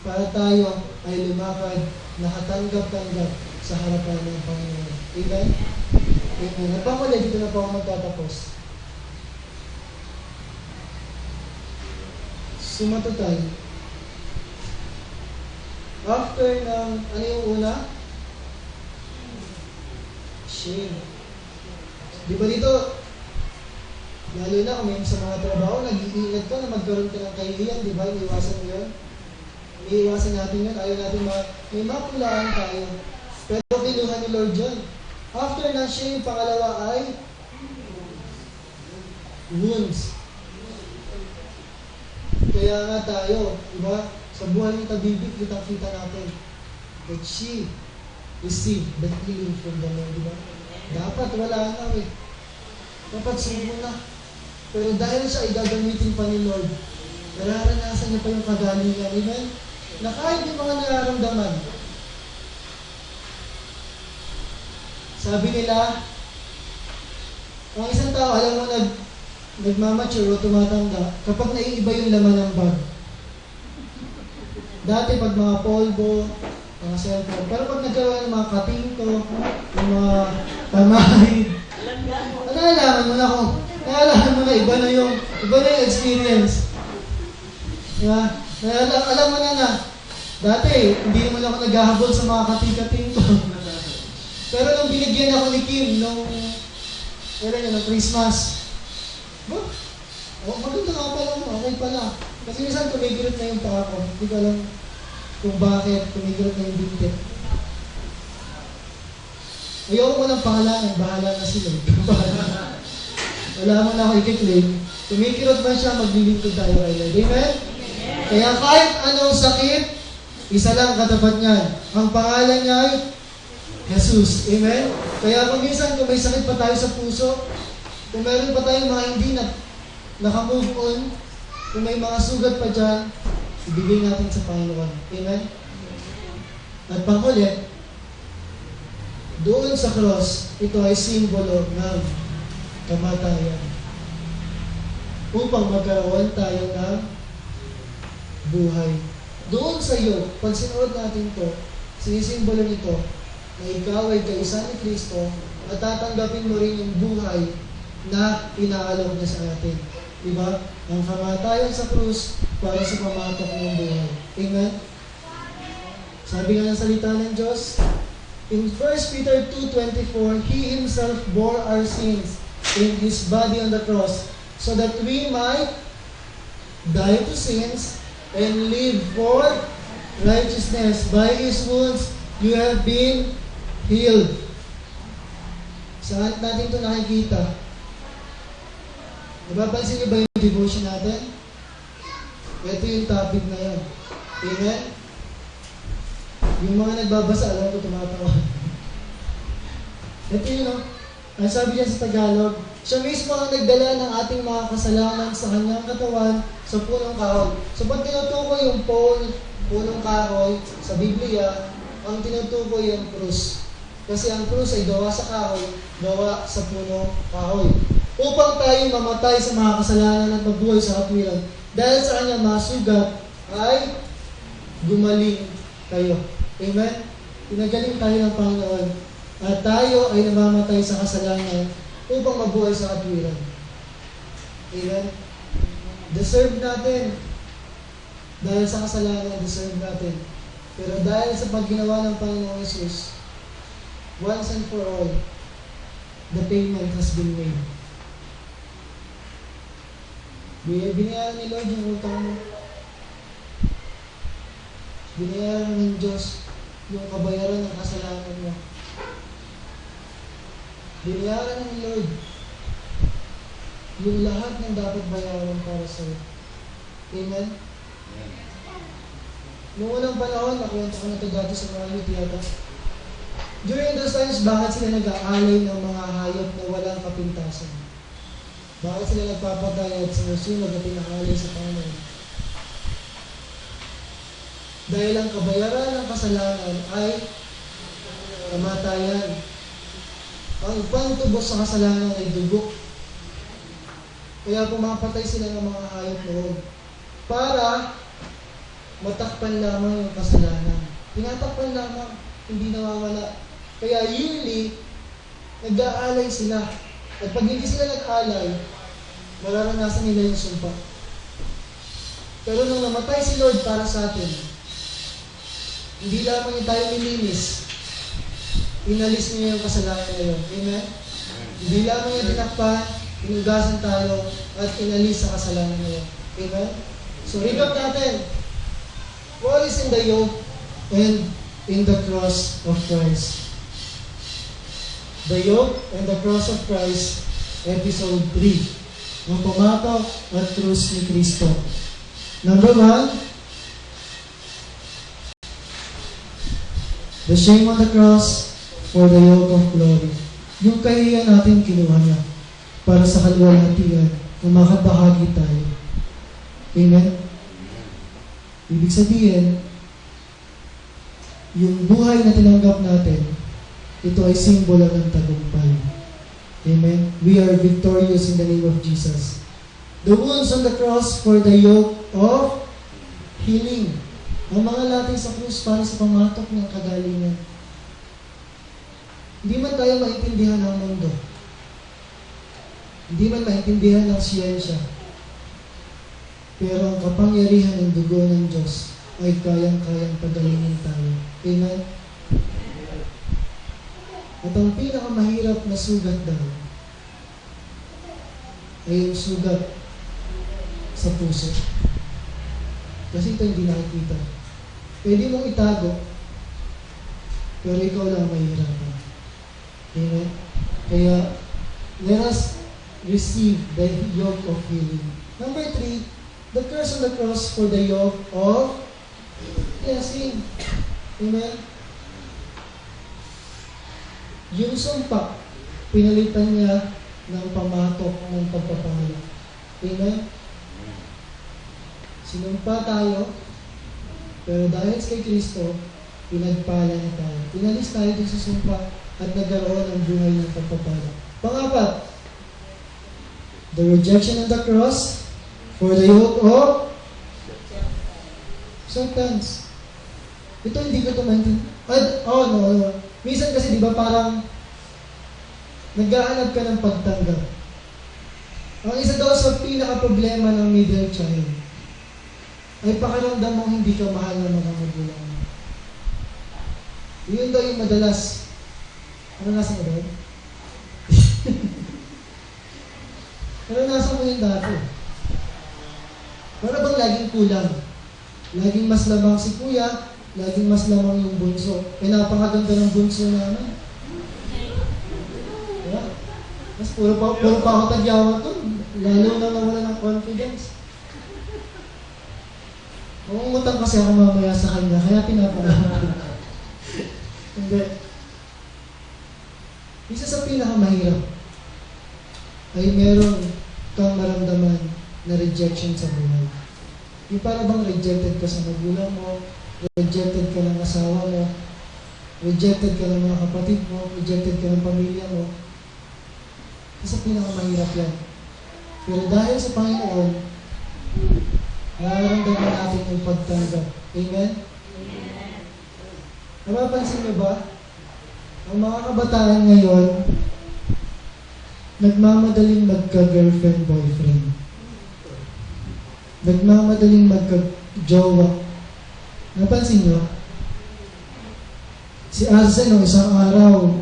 Para tayo ay lumakad, nakatanggap-tanggap sa harapan ng Panginoon. Amen? Amen. Napakula, dito na po ako magtatapos. Sumatotal. After ng, ano yung una? Shame. Di ba dito, lalo na kung may sa mga trabaho, nag-iingat ka na magkaroon ka ng kahihiyan, di ba? Iiwasan mo yun. Iiwasan natin yun. Ayaw natin may mapulaan tayo. Pero kinuha ni Lord yun. After ng shame, pangalawa ay wounds. Kaya nga tayo, diba? Sa buhay ng tabibig, kita natin that she received the healing from the Lord, diba? Dapat wala na eh. Dapat sumo na. Pero dahil siya ay gagamitin pa ni Lord, nararanasan niya pa yung kagalingan. Amen? Na kahit yung mga nararamdaman, Sabi nila, ang isang tao, alam mo, nagmamature o tumatanda kapag naiiba yung laman ng bag. Dati pag mga polvo, mga cellphone, pero pag nagkaroon ng mga katingko, yung mga tamahid, naalalaman mo na iba na yung experience. Diba? Alam mo na, dati, hindi naman ako naghahabol sa mga kating-katingko. Pero nung binigyan ako ni Kim, nung Christmas, maganda nga pala, okay pala. Kasi minsan tumigilot na yung paa ko. Hindi ko alam kung bakit tumigilot na yung binti. Ayoko mo ng pangalanan, bahala na sila. Wala mo na ako i-claim. Tumikilot man siya, maglilingkod tayo kay Lord. Amen? Kaya kahit anong sakit, isa lang katapat niyan. Ang pangalan niya ay Jesus. Amen? Kaya kung minsan, kung may sakit pa tayo sa puso, kung meron pa tayong mga hindi na nakamove on, kung may mga sugat pa dyan, ibigay natin sa Panginoon. Amen? At panghuli, doon sa cross, ito ay simbolo ng kamatayan. Upang magkaroon tayo ng buhay. Doon sa iyo, pag sinuod natin ito, sinisimbolo nito na ikaw ay kaisa ni Kristo at tatanggapin mo rin yung buhay na inaalok niya sa atin. Diba? Ang kamatayan sa krus para sa pamatok ng buhay. Amen? Sabi nga ng salita ng Diyos, in 1 Peter 2:24, He Himself bore our sins in His body on the cross so that we might die to sins and live for righteousness. By His wounds, you have been healed. Saan natin ito nakikita? Napapansin niyo ba yung devotion natin? Ito yung topic na yan. Amen? Yung mga nagbabasa, alam ko tumatawa. Ito yun, no? Ang sabi niya sa Tagalog, siya mismo ang nagdala ng ating mga kasalanan sa kanyang katawan sa punong kahoy. So pag tinutukoy yung punong kahoy sa Biblia, ang tinutukoy yung krus. Kasi ang krus ay gawa sa kahoy, gawa sa punong kahoy. Upang tayo mamatay sa mga kasalanan at mabuhay sa katwiran. Dahil sa kanyang mga sugat ay gumaling tayo. Amen? Pinagaling tayo ng Panginoon. At tayo ay namamatay sa kasalanan upang mabuhay sa katwiran. Amen? Deserve natin. Dahil sa kasalanan, deserve natin. Pero dahil sa pagginawa ng Panginoon Jesus, once and for all, the payment has been made. Binayaran ni Lord yung utang mo. Binayaran ng Diyos yung kabayaran ng kasalanan mo. Binayaran ng Lord yung lahat ng dapat bayaran para sa iyo. Amen? Noong unang panahon, nakwento ko na ito dati sa mga youth yata. During those times, bakit sila nag-aalay ng mga hayop na walang kapintasan? Bakit sila nagpapatay at sinusunod at pinangalay sa Panginoon? Dahil ang kabayaran ng kasalanan ay kamatayan. Ang pantubos sa kasalanan ay dugo. Kaya pumapatay sila ng mga hayop noon para matakpan lamang yung kasalanan. Tinatakpan lamang, hindi nawawala. Kaya yearly, nag-aalay sila. At pag hindi sila nag-alay, mararanasan nila yung sumpa. Pero nung namatay si Lord para sa atin, hindi lamang yung tayo nilinis, inalis niya yung kasalanan na yun. Amen? Hindi lamang yung dinakpan, inugasan tayo, at inalis sa kasalanan na yun. Amen? So, recap natin. What is in the yoke and in the cross of Christ? The Yoke and the Cross of Christ, Episode 3. Ang pumatok at krus ni Kristo. Number 1, the shame on the cross for the yoke of glory. Yung kahiyan natin kinuha niya para sa kaluwalhatian na makabahagi tayo. Amen? Ibig sabihin, yung buhay na tinanggap natin ito ay simbolo ng tagumpay. Amen? We are victorious in the name of Jesus. The wounds on the cross for the yoke of healing. Ang mga latay sa krus para sa pamatok ng kagalingan. Hindi man tayo maintindihan ng mundo. Hindi man maintindihan ng siyensya. Pero ang kapangyarihan ng dugo ng Diyos ay kayang-kayang pagalingin tayo. Amen? At ang pinakamahirap na sugat daw ay yung sugat sa puso. Kasi ito hindi nakikita. Pwede mong itago, pero ikaw lang mahihirapan. Amen? Kaya, let us receive the yoke of healing. Number 3, the curse on the cross for the yoke of blessing. Amen? Yung sumpa, pinalitan niya ng pamatok ng pagpapala. Amen? Sinumpa tayo, pero dahil kay Kristo, pinagpala na tayo. Inalis tayo din sa sumpa at nagkaroon ng buhay ng pagpapala. Pangapat, the rejection of the cross for the yoke of acceptance. Ito hindi ko ito maintindihan. No. Minsan kasi di ba parang naghahanap ka ng pagtanggap. Ang isa daw sa pinaka-problema ng middle child ay pakiramdam mong hindi ka mahal ng mga magulang mo. Yun daw yung madalas. Ano nasa mo doon? Ano nasa mo yun dati? Para bang laging kulang? Laging mas lamang si kuya, laging mas lamang yung bunso. Napakaganda ng bunso namin. Diba? Mas puro pa ako tagyawan to. Lalo na nawala ng confidence. Umutang kasi ako mamaya sa kanya, kaya pinapalaman. Hindi. Isa sa pinakamahirap ay meron kang maramdaman na rejection sa buhay. Yung para bang rejected ka sa magulang mo, rejected ka ng asawa mo, rejected ka ng mga kapatid mo, rejected ka ng pamilya mo. Isa pinakamahirap yan. Pero dahil sa Panginoon, nararamdaman natin yung pagtanggap. Amen? Napapansin niyo ba? Ang mga kabataan ngayon, nagmamadaling magka-girlfriend-boyfriend. Nagmamadaling magka-jowa. Napansin niyo? Si Arsen, isang araw,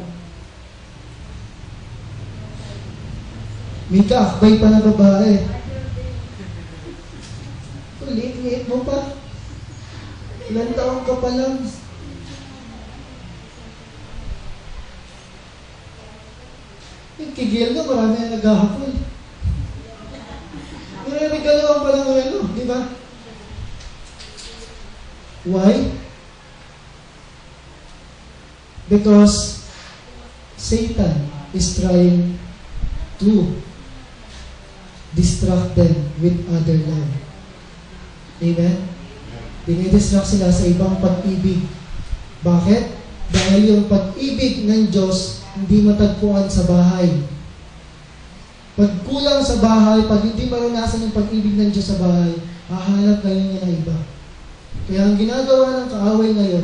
may kaakbay pa na babae. Liit-liit mo pa. Ilang taon ka pa lang. Yung kigil ka, marami na naghahapon. Nire-regaluan pa lang ng di ba? Why? Because Satan is trying to distract them with other love. Amen? Dinidistract sila sa ibang pag-ibig. Bakit? Dahil yung pag-ibig ng Diyos hindi matagpuan sa bahay. Pag kulang sa bahay, pag hindi maranasan yung pag-ibig ng Diyos sa bahay, hahanap kayo niya na iba. Kaya ang ginagawa ng kaaway ngayon,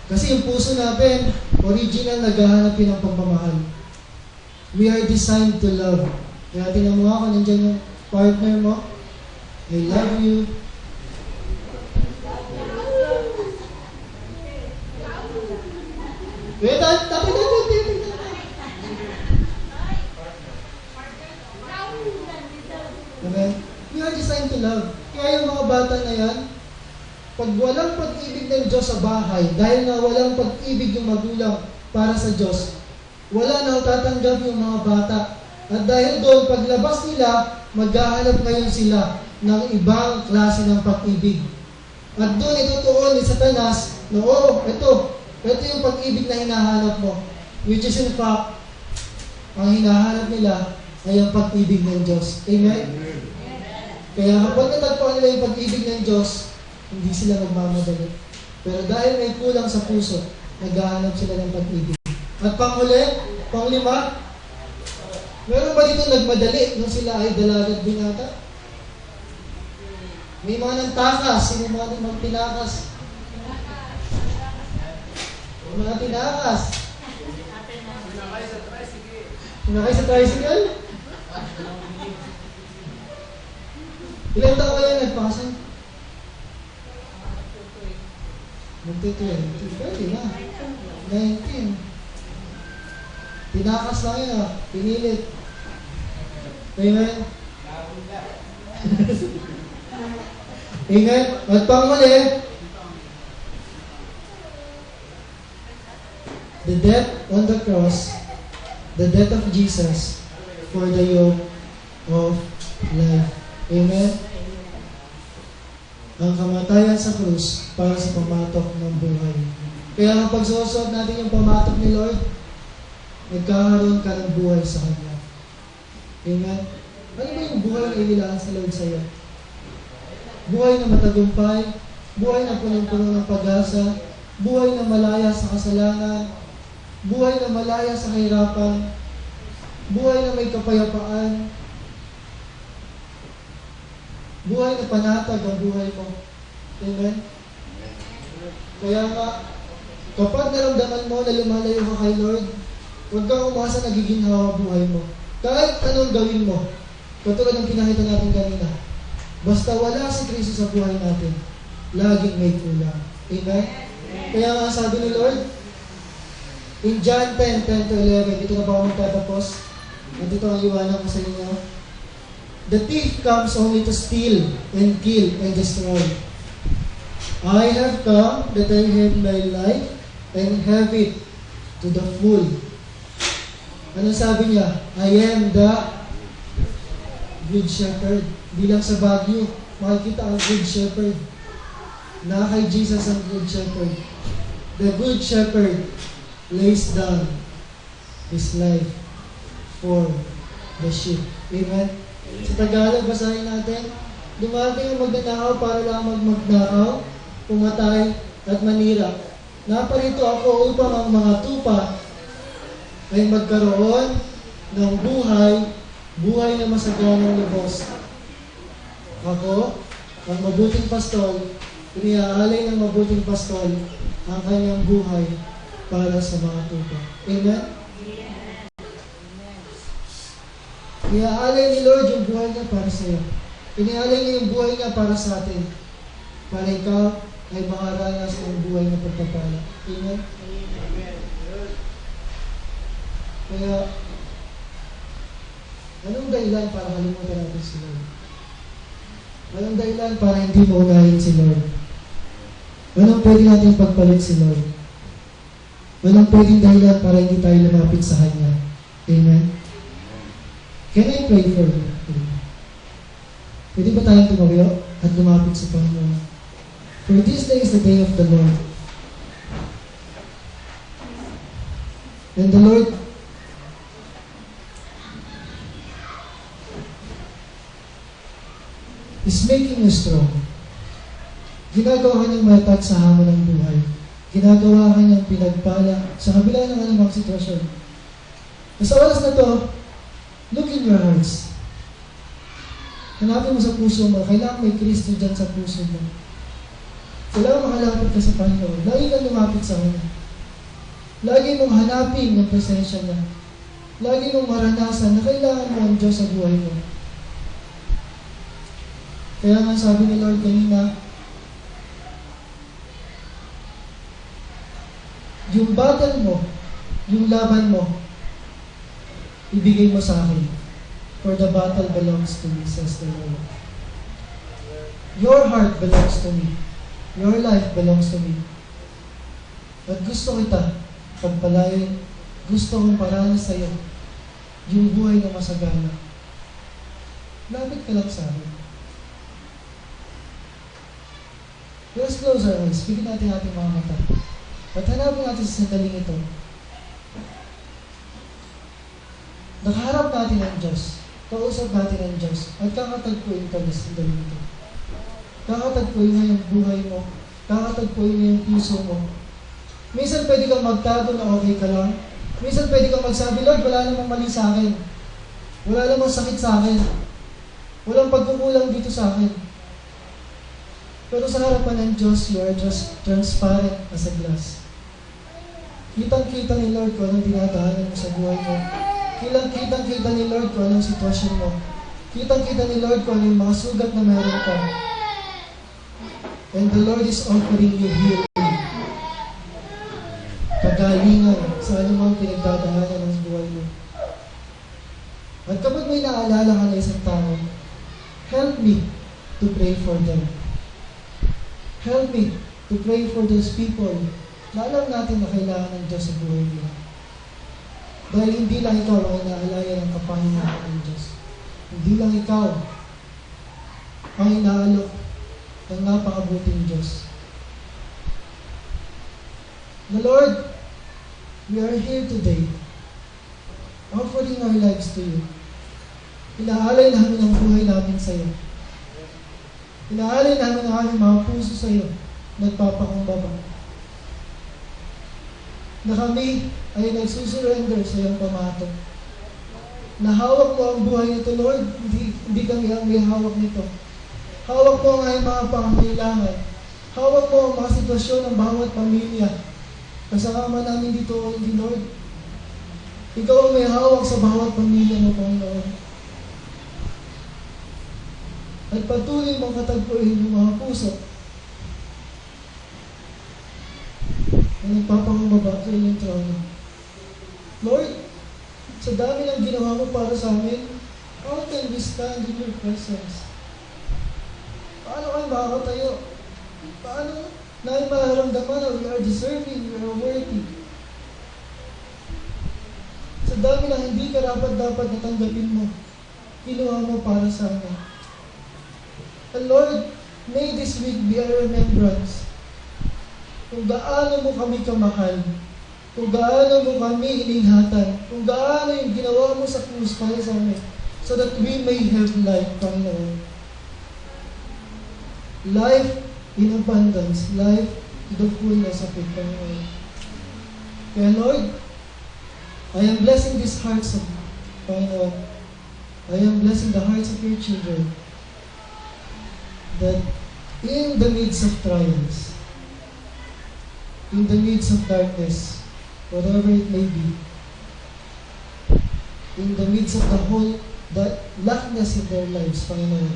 kasi yung puso natin, original naghahanap yun ng pagmamahal. We are designed to love. Kaya tingnan mo ako, nandiyan yung partner mo, I love you. Wait, tapos. Amen? We are designed to love. Kaya yung mga bata na yan, pag walang pag-ibig ng Diyos sa bahay, dahil na walang pag-ibig yung magulang para sa Diyos, wala na tatanggap yung mga bata. At dahil doon, paglabas nila, maghahanap ngayon sila ng ibang klase ng pag-ibig. At doon itutuon ni Satanas na, ito yung pag-ibig na hinahanap mo. Which is in fact, ang hinahanap nila ay ang pag-ibig ng Diyos. Amen? Kaya kapag natagpuan nila yung pag-ibig ng Diyos, hindi sila magmamadali. Pero dahil may kulang sa puso, naghahanap sila ng pag-ibig. At panglima, meron ba dito nagmadali nung sila ay dalagat binata? May mga nagtakas. Sino mga nang tinakas? May mga tinakas. Sinakay sa tricycle? Ilang taon kaya nagpasan? Magti-20. Pwede na. 19. Tinakas lang yun ah. Pinilit. Amen? Amen? At pangmuli, the death on the cross, the death of Jesus for the yoke of life. Amen? Ang kamatayan sa krus para sa pamatok ng buhay. Kaya kapag susunod natin yung pamatok ni Lord, nagkakaroon ka ng buhay sa Kanya. Amen? Ano ba yung buhay na inilaan sa Lord sa'yo? Buhay na matagumpay, buhay na punong-puno ng pag-asa, buhay na malaya sa kasalanan, buhay na malaya sa kahirapan, buhay na may kapayapaan, buhay na panatag ang buhay mo. Amen? Kaya nga, kapag naramdaman mo na lumalayo ka kay Lord, huwag kang umasa na giginhawa buhay mo. Kahit anong gawin mo, katulad ng pinakita natin kanina, basta wala si Kristo sa buhay natin, laging may kulang. Amen? Kaya nga sabi ni Lord, in John 10:10-11, dito na ba ako magtatapos? At ito ang iwanan ko sa inyo. The thief comes only to steal and kill and destroy. I have come that I have my life and have it to the full. Ano sabi niya? I am the good shepherd. Di lang sa Baguio, makikita ang good shepherd. Na kay Jesus ang good shepherd. The good shepherd lays down his life for the sheep. Amen? Sa Tagalog, basahin natin, dumating ang magnanakaw para lang magnakaw, pumatay, at manira. Naparito ako upang ang mga tupa ay magkaroon ng buhay na masaganang lubos. Ako, ang mabuting pastol, iniaalay ng mabuting pastol ang kanyang buhay para sa mga tupa. Amen? Iniaalay ni Lord yung buhay niya para sa iyo. Iniaalay niya yung buhay niya para sa atin. Para ikaw ay makaranas ng buhay na pagpapala. Amen? Kaya, anong dahilan para kalimutan natin si Lord? Anong dahilan para hindi maunahin si Lord? Anong pwede natin pagpalit si Lord? Anong pwedeng dahilan para hindi tayo lumapit sa Kanya? Amen? Can I pray for you? Pwede ba tayong tumayo at lumapit sa Panginoon? For this day is the day of the Lord. And the Lord is making you strong. Ginagawa ka niyang matag sa hamon ng buhay. Ginagawa ka niyang pinagpala sa kabila ng anumang sitwasyon. Sa oras na to, look in your hearts. Hanapin mo sa puso mo. Kailangan may Kristo dyan sa puso mo. Kailangan makalapit ka sa Panginoon. Lagi kang lumapit sa Kanya. Lagi mong hanapin ang presensya niya. Lagi mong maranasan na kailangan mo ang Diyos sa buhay mo. Kaya nga sabi ni Lord kanina, yung battle mo, yung laban mo, ibigay mo sa akin. For the battle belongs to me, says the Lord. Your heart belongs to me. Your life belongs to me. At gusto kita pagpalain, gusto kong paranas sa iyo yung buhay na masagana. Lapit ka lang sa akin. Let's close our eyes. Bigyan natin ating mga mata. At hanapin natin sa sandaling ito. Nakaharap natin ang Diyos. Kausap natin ang Diyos. At kakatagpuin ka na sa sandaling ito. Kakatagpuin na yung buhay mo. Kakatagpuin na yung puso mo. Minsan pwede kang magtago na okay ka lang. Minsan pwede kang magsabi, Lord, wala namang mali sa akin. Wala namang sakit sa akin. Walang pagkukulang dito sa akin. Pero sa harapan ng Diyos, you are just transparent as a glass. Kitang-kita ni Lord kung anong dinadaanan mo sa buhay mo. Kitang-kita ni Lord kung anong sitwasyon mo. Kitang-kita ni Lord kung anong mga sugat na meron ka. And the Lord is offering you healing. Kagalingan sa anumang pinagdadaanan ng buhay mo. At kapag may naalala ka na isang tao, help me to pray for them. Help me to pray for those people na alam natin na kailangan ng Diyos sa buhay nila. Dahil hindi lang ikaw ang inaalaya ng kapahingahan ng Diyos. Hindi lang ikaw ang inaalok ng napakabuting Diyos. The Lord, we are here today offering our lives to you. Inaalay namin ang buhay namin sa iyo. Inaalay namin ang aming mga puso sa iyo. Nagpapakumbaba. Na kami ay nagsusurrender sa iyong pamato. Nahawak mo ang buhay nito, Lord. Hindi kami ang may hawak nito. Hawak mo ang aming mga pangangailangan. Hawak mo ang mga sitwasyon ng bawat pamilya. Kasama namin dito, hindi Lord. Ikaw ang may hawak sa bawat pamilya mo, Panginoon. At patuloy mong katagpuin yung mga puso na nagpapangumbaba sa iyong trono. Lord, sa dami ng ginawa mo para sa amin, how can we stand in your presence? Paano kayo makakatayo? Paano namin mararamdaman na we are deserving, we are worthy? Sa dami ng hindi karapat-dapat na tanggapin mo, kinuha mo para sa amin. And Lord, may this week be a remembrance kung gaano mo kami kamahal, kung gaano mo kami iningatan, kung gaano yung ginawa mo sa krus para sa amin, so that we may have life, Panginoon. Life in abundance, life to the fullness of it, Panginoon. Kaya Lord, I am blessing these hearts of Panginoon. I am blessing the hearts of your children, that in the midst of trials, in the midst of darkness, whatever it may be, in the midst of the lackness in their lives, Panginoon,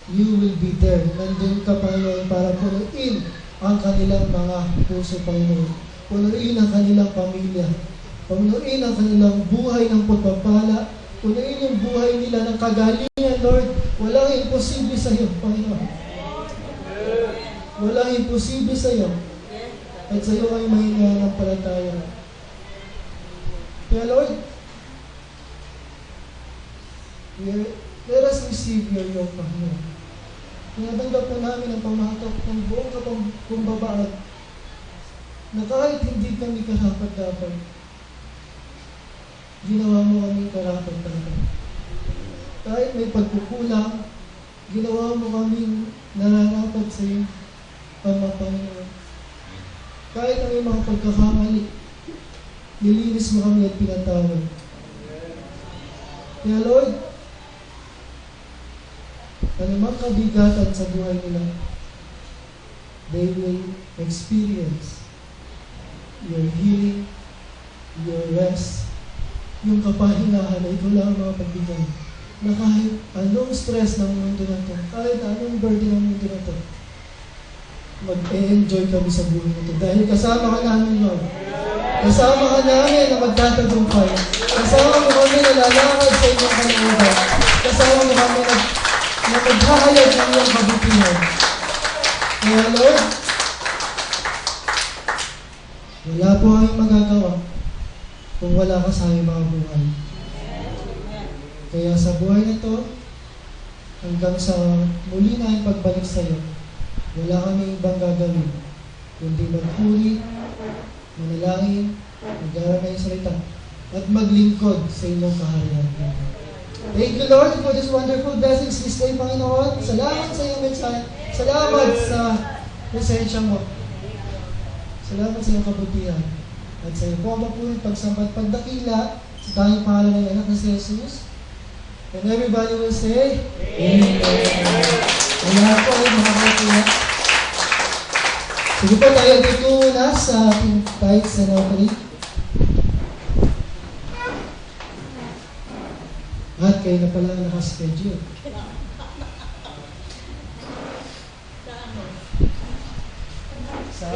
you will be there. Nandun ka, Panginoon, para punuin ang kanilang mga puso, Panginoon. Punuin ang kanilang pamilya. Punuin ang kanilang buhay ng pagpapala. Punuin yung buhay nila ng kagalingan, Lord. Walang imposible sa iyo, Panginoon. Walang imposible sa iyo. At sa iyo ay may nananampalataya. Kaya Lord, let us receive your yoke, Panginoon. Tinatanggap po namin ang pamahatak ng buong kumbabaan na kahit hindi kami karapat-dapat, ginawa mo kami karapat-dapat. Kahit may pagkukulang, ginawa mo kami nararapat sa iyo, Panginoon. Kahit ang may mga pagkakamali, nilinis mo kami at pinatawad. Kaya Lord, anumang kabigatan sa buhay nila, they will experience your healing, your rest, yung kapahingahan na ikaw lang ang mga pagbigay. Na kahit anong stress ng mundo na ito, kahit anong burden ng mundo na ito, mag-enjoy kami sa buhay nito. Dahil kasama ka namin, Lord. Kasama ka namin na magtatagumpay. Kasama mo kami na lalakad sa inyong kanuuban. Kasama mo kami na maghahayag ng iyong kabutihan. Kaya Lord, wala po kaming magagawa kung wala ka sa aming mga buhay. Kaya sa buhay na ito, hanggang sa muli na ang pagbalik sa iyo, wala kami ibang gagawin kundi magpuri, manalangin, mag-aaral na yung salita, at maglingkod sa inyong kaharian. Thank you, Lord, for this wonderful blessings this day, Panginoon. Salamat sa iyong mensahe. Salamat sa presensya mo. Salamat sa iyong kabutihan. At sa iyong po yung pagsampat pagdakila sa tayong pangalan ng anak na si Jesus. And everybody will say, Amen. Ang lahat po ay makakapula. Sige po tayo tutungo na sa ating tithes and offering. At kayo na pala nakaschedule. Sa